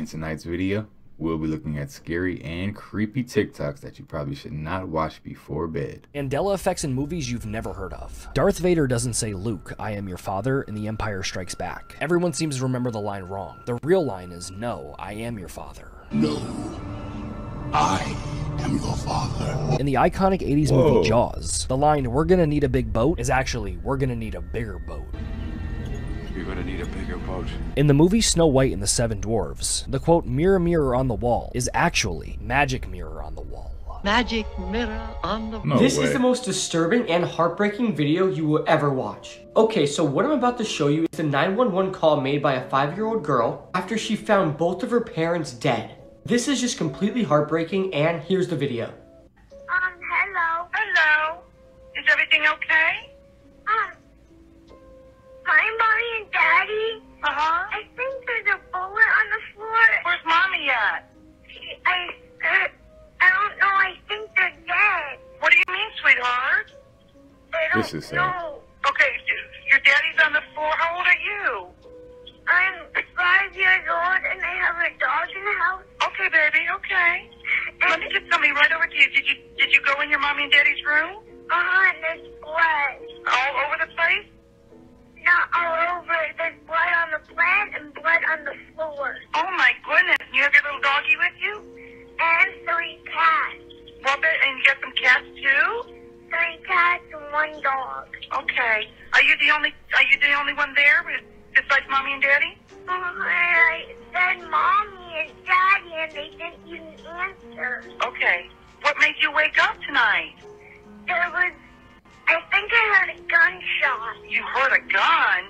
tonight's video, we'll be looking at scary and creepy TikToks that you probably should not watch before bed. Mandela effects in movies you've never heard of. Darth Vader doesn't say, "Luke, I am your father," in The Empire Strikes Back. Everyone seems to remember the line wrong. The real line is, "No, I am your father." No, I am your father. In the iconic 80s movie Jaws, the line, "We're gonna need a big boat," is actually, "We're gonna need a bigger boat." You're gonna need a bigger boat. In the movie Snow White and the Seven Dwarfs, the quote, "Mirror, mirror on the wall," is actually, "Magic mirror on the wall." Magic mirror on the wall. No This way. is the most disturbing and heartbreaking video you will ever watch. Okay, so what I'm about to show you is the 911 call made by a 5-year-old girl after she found both of her parents dead. This is just completely heartbreaking, and here's the video. Hello. Hello. Is everything okay? My mommy and daddy. I think there's a bullet on the floor. Where's mommy at? I don't know. I think they're dead. What do you mean, sweetheart? This is sad. Okay, your daddy's on the floor. How old are you? I'm 5 years old and I have a dog in the house. Okay, baby. Okay. Let me get somebody right over to you. Did you go in your mommy and daddy's room? And there's blood. All over the place? Not all over. There's blood on the plant and blood on the floor. Oh my goodness. You have your little doggy with you? And 3 cats. And you got some cats too? 3 cats and 1 dog. Okay. Are you the only one there besides mommy and daddy? I said mommy and daddy and they didn't even answer. Okay. What made you wake up tonight? I think I heard a gunshot. You heard a gun?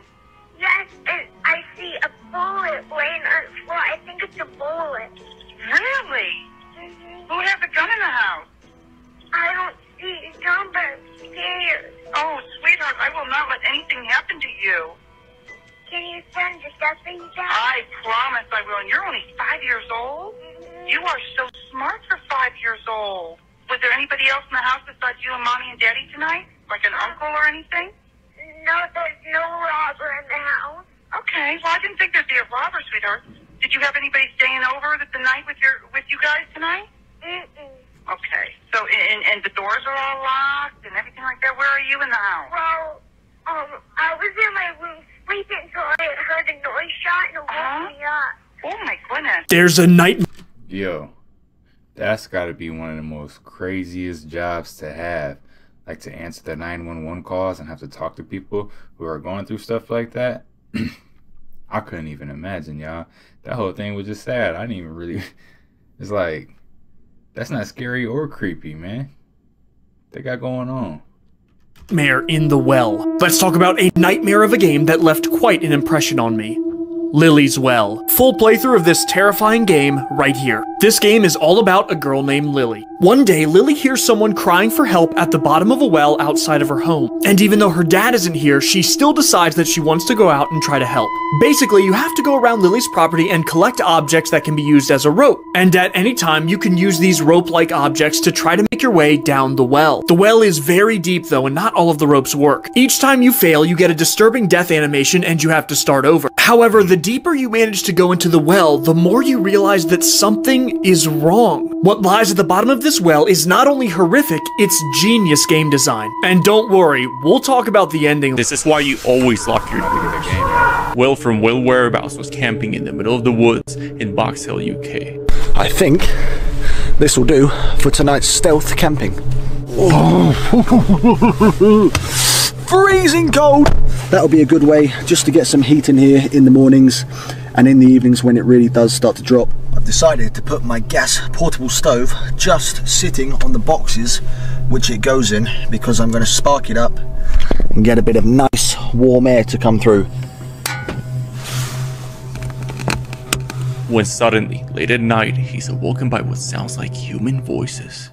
Yes, and I see a bullet laying on the floor. I think it's a bullet. Really? Who has a gun in the house? I don't see a gun, but I'm scared. Oh, sweetheart, I will not let anything happen to you. Can you send the deputy down? I promise I will. And you're only 5 years old? You are so smart for 5 years old. Was there anybody else in the house besides you and mommy and daddy tonight? Like an uncle or anything? No, there's no robber in the house. Okay, well I didn't think there'd be a robber, sweetheart. Did you have anybody staying over the night with you guys tonight? Okay, so and the doors are all locked and everything like that. Where are you in the house? Well, I was in my room sleeping, so I heard a noise shot and it woke me up. Oh my goodness. There's a night. Yo, that's gotta be one of the most craziest jobs to have. Like to answer the 911 calls and have to talk to people who are going through stuff like that. I couldn't even imagine, y'all. That whole thing was just sad. I didn't even really... It's like, that's not scary or creepy, man. They got going on. Nightmare in the Well. Let's talk about a nightmare of a game that left quite an impression on me. Lily's Well. Full playthrough of this terrifying game right here. This game is all about a girl named Lily. One day, Lily hears someone crying for help at the bottom of a well outside of her home. And even though her dad isn't here, she still decides that she wants to go out and try to help. Basically, you have to go around Lily's property and collect objects that can be used as a rope. And at any time, you can use these rope-like objects to try to make your way down the well. The well is very deep though, and not all of the ropes work. Each time you fail, you get a disturbing death animation and you have to start over. However, the deeper you manage to go into the well, the more you realize that something is wrong. What lies at the bottom of this well is not only horrific, it's genius game design. And don't worry, we'll talk about the ending. This is why you always lock your doors. Will from Will Whereabouts was camping in the middle of the woods in Box Hill, UK. I think this will do for tonight's stealth camping. Freezing cold! That'll be a good way just to get some heat in here in the mornings and in the evenings when it really does start to drop. I've decided to put my gas portable stove just sitting on the boxes which it goes in because I'm going to spark it up and get a bit of nice warm air to come through. When suddenly, late at night, he's awoken by what sounds like human voices.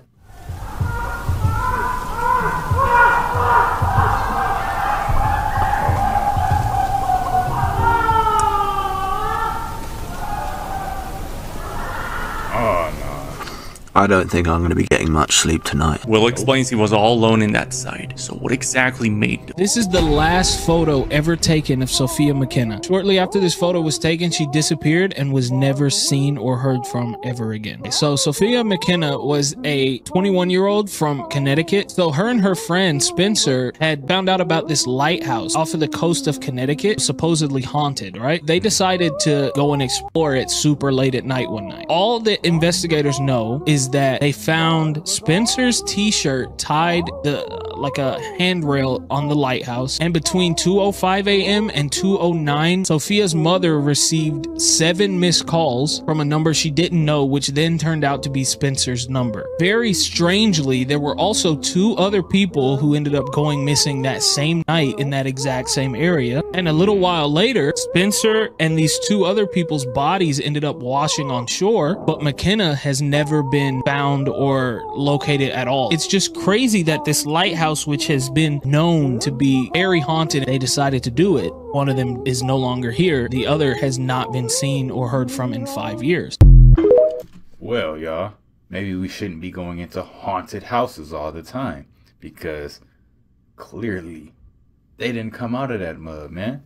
I don't think I'm going to be getting much sleep tonight. Will explains he was all alone in that site, so what exactly made... This is the last photo ever taken of Sophia McKenna. Shortly after this photo was taken, she disappeared and was never seen or heard from ever again. So Sophia McKenna was a 21-year-old from Connecticut. So her and her friend Spencer had found out about this lighthouse off of the coast of Connecticut, supposedly haunted, right? They decided to go and explore it super late at night one night. All the investigators know is that they found Spencer's t-shirt tied like a handrail on the lighthouse, and between 2:05 a.m. and 2:09, Sophia's mother received 7 missed calls from a number she didn't know, which then turned out to be Spencer's number. Very strangely, there were also 2 other people who ended up going missing that same night in that exact same area, and a little while later, Spencer and these 2 other people's bodies ended up washing on shore, but McKenna has never been found or located at all. It's just crazy that this lighthouse, which has been known to be very haunted, they decided to do it. One of them is no longer here. The other has not been seen or heard from in 5 years. Well, y'all, maybe we shouldn't be going into haunted houses all the time, because clearly they didn't come out of that mud, man.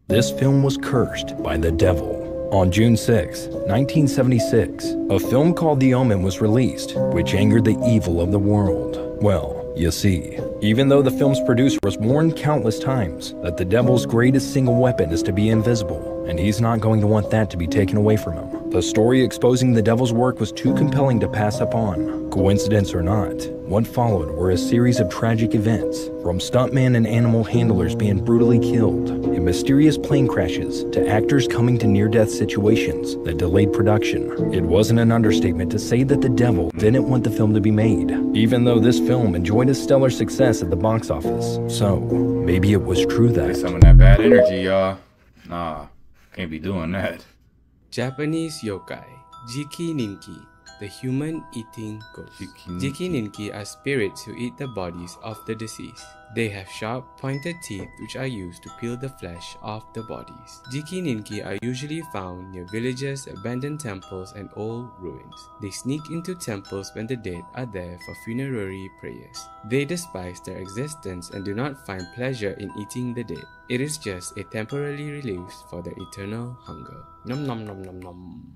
This film was cursed by the devil. On June 6, 1976, a film called The Omen was released, which angered the evil of the world. Well, you see, even though the film's producer was warned countless times that the devil's greatest single weapon is to be invisible, and he's not going to want that to be taken away from him, the story exposing the devil's work was too compelling to pass up on. Coincidence or not, what followed were a series of tragic events, from stuntmen and animal handlers being brutally killed, in mysterious plane crashes, to actors coming to near-death situations that delayed production. It wasn't an understatement to say that the devil didn't want the film to be made, even though this film enjoyed a stellar success at the box office. So, maybe it was true that... Some of that bad energy, y'all. Nah, can't be doing that. Japanese yokai, Jiki Ninki, the human-eating ghosts. Jiki Ninki are spirits who eat the bodies of the deceased. They have sharp, pointed teeth which are used to peel the flesh off the bodies. Jiki Ninki are usually found near villages, abandoned temples, and old ruins. They sneak into temples when the dead are there for funerary prayers. They despise their existence and do not find pleasure in eating the dead. It is just a temporary relief for their eternal hunger. Nom nom nom nom nom.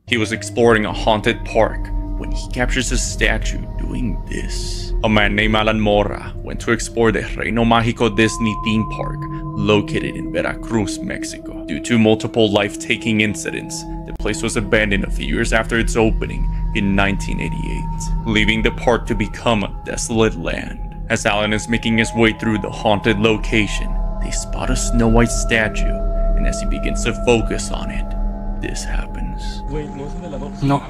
He was exploring a haunted park when he captures a statue doing this. A man named Alan Mora went to explore the Reino Mágico Disney theme park located in Veracruz, Mexico. Due to multiple life-taking incidents, the place was abandoned a few years after its opening in 1988, leaving the park to become a desolate land. As Alan is making his way through the haunted location, they spot a Snow White statue, and as he begins to focus on it, this happens. No.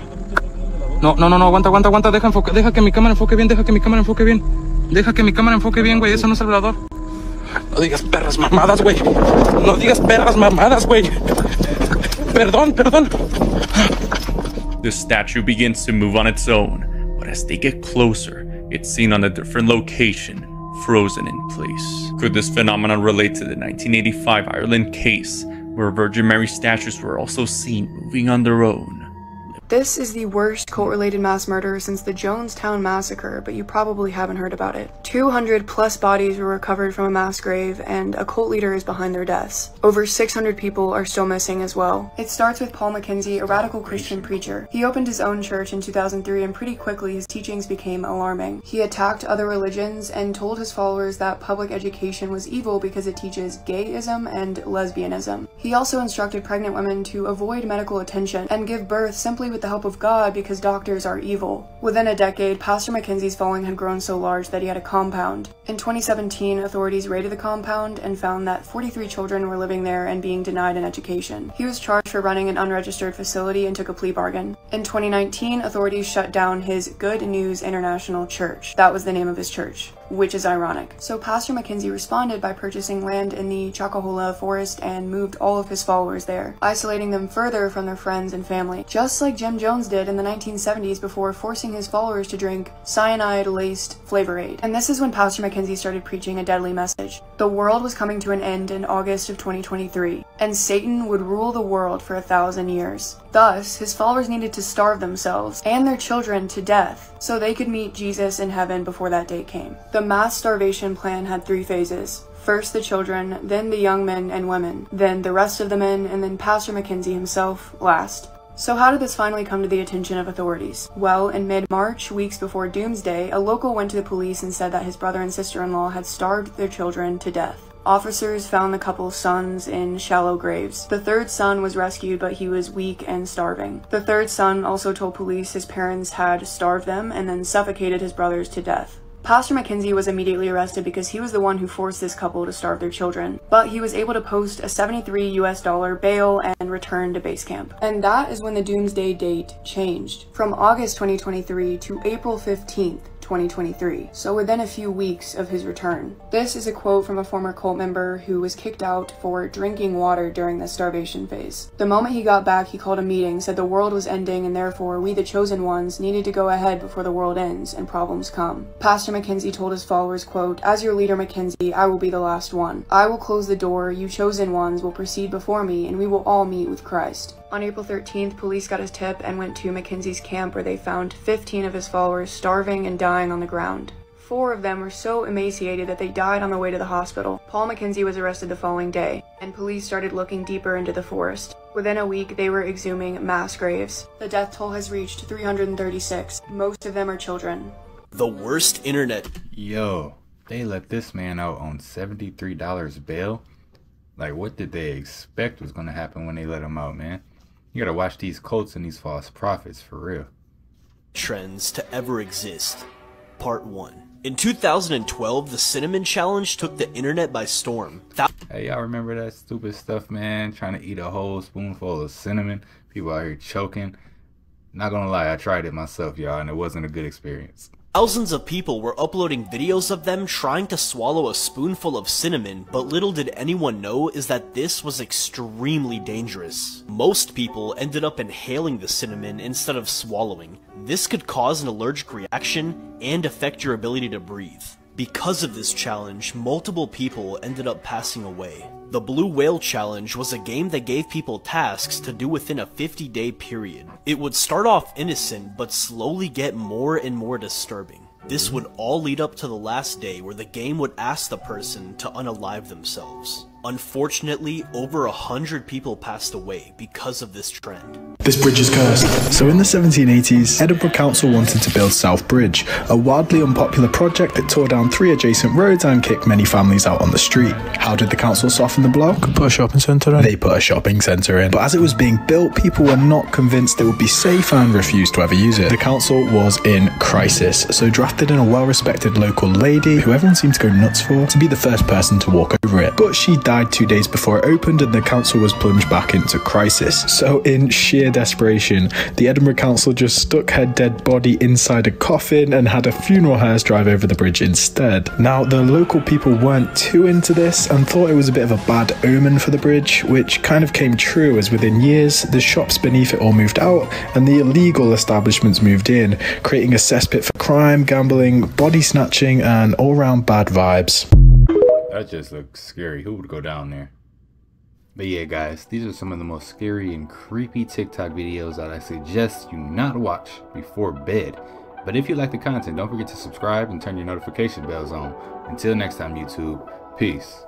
No, aguanta, deja que mi cámara enfoque bien, deja que mi cámara enfoque bien, güey, eso no es el velador. No digas perras mamadas, güey. No digas perras mamadas, güey. Perdón. The statue begins to move on its own, but as they get closer, it's seen on a different location, frozen in place. Could this phenomenon relate to the 1985 Ireland case, where Virgin Mary statues were also seen moving on their own? This is the worst cult-related mass murder since the Jonestown Massacre, but you probably haven't heard about it. 200 plus bodies were recovered from a mass grave, and a cult leader is behind their deaths. Over 600 people are still missing as well. It starts with Paul Mackenzie, a radical Christian preacher. He opened his own church in 2003, and pretty quickly his teachings became alarming. He attacked other religions and told his followers that public education was evil because it teaches gayism and lesbianism. He also instructed pregnant women to avoid medical attention and give birth simply with the help of God because doctors are evil. Within a decade, Pastor Mackenzie's following had grown so large that he had a compound. In 2017, authorities raided the compound and found that 43 children were living there and being denied an education. He was charged for running an unregistered facility and took a plea bargain. In 2019, authorities shut down his Good News International Church. That was the name of his church. which is ironic. So Pastor McKenzie responded by purchasing land in the Chakahola forest and moved all of his followers there, isolating them further from their friends and family, just like Jim Jones did in the 1970s before forcing his followers to drink cyanide-laced Flavor Aid. And this is when Pastor McKenzie started preaching a deadly message. The world was coming to an end in August of 2023, and Satan would rule the world for 1,000 years. Thus, his followers needed to starve themselves and their children to death so they could meet Jesus in heaven before that day came. The mass starvation plan had 3 phases. First the children, then the young men and women, then the rest of the men, and then Pastor McKenzie himself last. So how did this finally come to the attention of authorities? Well, in mid-March, weeks before Doomsday, a local went to the police and said that his brother and sister-in-law had starved their children to death. Officers found the couple's sons in shallow graves. The 3rd son was rescued, but he was weak and starving. The 3rd son also told police his parents had starved them and then suffocated his brothers to death. Pastor McKenzie was immediately arrested because he was the one who forced this couple to starve their children, but he was able to post a $73 US bail and return to base camp. And that is when the Doomsday date changed, from August 2023 to April 15th, 2023, so within a few weeks of his return. This is a quote from a former cult member who was kicked out for drinking water during the starvation phase. The moment he got back, he called a meeting, said the world was ending and therefore we, the chosen ones, needed to go ahead before the world ends and problems come. Pastor McKenzie told his followers, quote, "As your leader McKenzie, I will be the last one. I will close the door, you chosen ones will proceed before me, and we will all meet with Christ." On April 13th, police got his tip and went to McKenzie's camp where they found 15 of his followers starving and dying on the ground. 4 of them were so emaciated that they died on the way to the hospital. Paul McKenzie was arrested the following day, and police started looking deeper into the forest. Within a week, they were exhuming mass graves. The death toll has reached 336. Most of them are children. The worst internet. Yo, they let this man out on $73 bail? Like, what did they expect was gonna happen when they let him out, man? You gotta watch these cults and these false prophets, for real. Trends to ever exist. Part 1. In 2012, the Cinnamon Challenge took the internet by storm. Hey, y'all remember that stupid stuff, man? Trying to eat a whole spoonful of cinnamon. People out here choking. Not gonna lie, I tried it myself, y'all, and it wasn't a good experience. Thousands of people were uploading videos of them trying to swallow a spoonful of cinnamon, but little did anyone know is that this was extremely dangerous. Most people ended up inhaling the cinnamon instead of swallowing. This could cause an allergic reaction and affect your ability to breathe. Because of this challenge, multiple people ended up passing away. The Blue Whale Challenge was a game that gave people tasks to do within a 50-day period. It would start off innocent, but slowly get more and more disturbing. This would all lead up to the last day where the game would ask the person to unalive themselves. Unfortunately, over 100 people passed away because of this trend. This bridge is cursed. So in the 1780s, Edinburgh Council wanted to build South Bridge, a wildly unpopular project that tore down 3 adjacent roads and kicked many families out on the street. How did the council soften the blow? Put a shopping centre in. They put a shopping centre in. But as it was being built, people were not convinced it would be safe and refused to ever use it. The council was in crisis, so drafted in a well-respected local lady, who everyone seemed to go nuts for, to be the first person to walk over it. But she died 2 days before it opened, and the council was plunged back into crisis. So in sheer desperation, the Edinburgh Council just stuck her dead body inside a coffin and had a funeral hearse drive over the bridge instead. Now, the local people weren't too into this and thought it was a bit of a bad omen for the bridge, which kind of came true as within years, the shops beneath it all moved out and the illegal establishments moved in, creating a cesspit for crime, gambling, body snatching, and all-round bad vibes. That just looks scary. Who would go down there? But yeah, guys, these are some of the most scary and creepy TikTok videos that I suggest you not watch before bed. But if you like the content, don't forget to subscribe and turn your notification bells on. Until next time, YouTube, peace.